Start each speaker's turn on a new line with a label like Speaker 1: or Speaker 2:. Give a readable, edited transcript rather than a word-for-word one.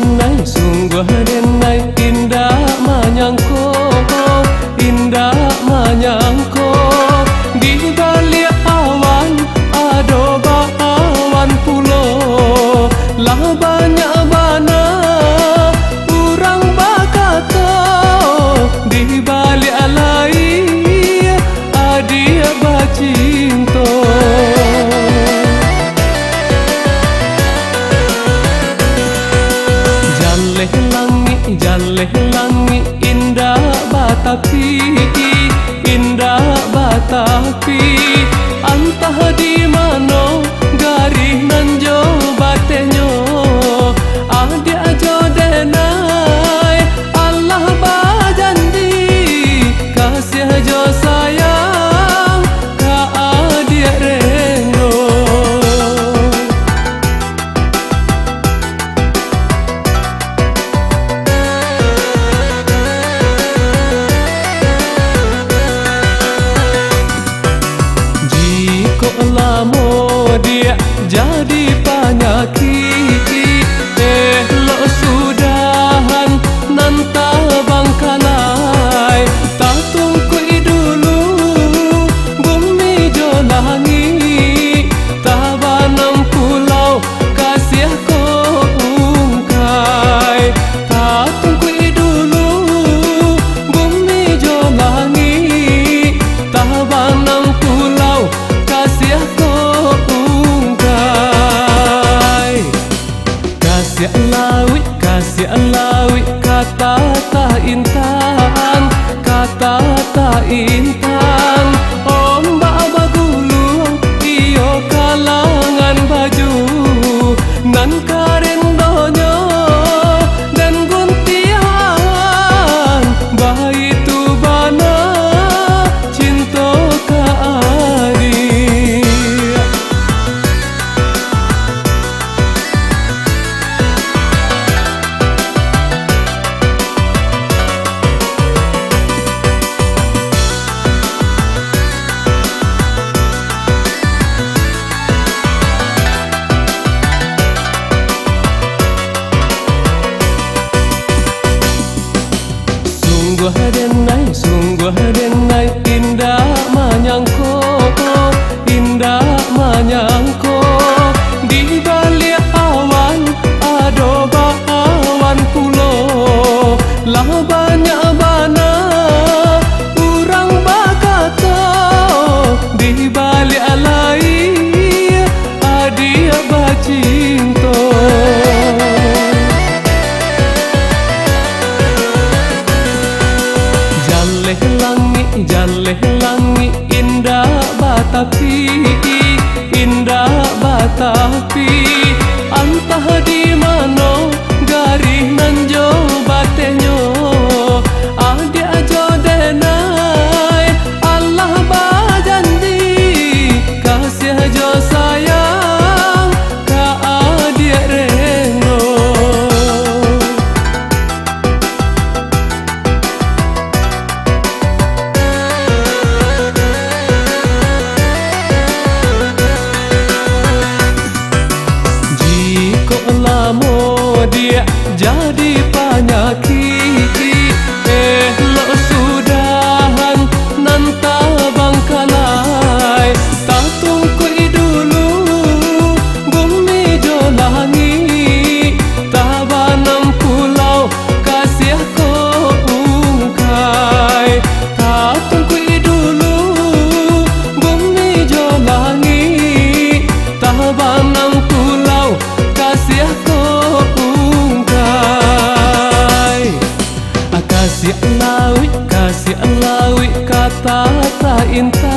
Speaker 1: renai, sungguh renai, indah menyangko, indah menyangko. Di balik awan ada awan pulo, lah banyak bana orang berkata. Di balik alai adia bercinta. Jaleh langit indah batapi, indah batapi. Entah di mana garih nanjo batenyo, adik ajo denai Allah berjanji kasih ajo sayang ka adik reno. Lama dia jadi penyakit, lo sudahan nanta bangkalai. Tak tunggu dulu bumi jo langit, tak banam pulau kasih ko ungkai. Tak tunggu dulu bumi jo langit, tak banam pulau kasih ko ungkai. Kasih lawi kata tak intan, kata tak intan. Ombak bagulung iyo kalangan baju, nan karen donyo dan guntian. Bayi tu bana cinta ka adik. Sungguh renai, indah menyangko, indah menyangko. Di balik awan ada awan pulo, lah banyak bana orang berkata. Di balik alai adia bercinta. Jaleh langit indah batapi, indah batapi. Entah di mana garih nanjo batenyo, adik ajo denai Allah berjanji kasih ajo sayang ka adik reno. Lama dia jadi penyakit, lo sudahan nanta bangkalai. Tak tunggu dulu bumi jo langit, tak banam pulau kasih ko ungkai. Tak tunggu dulu bumi jo langit, tak banam pulau kasih ko ungkai. Kasih lawi kata tak intan.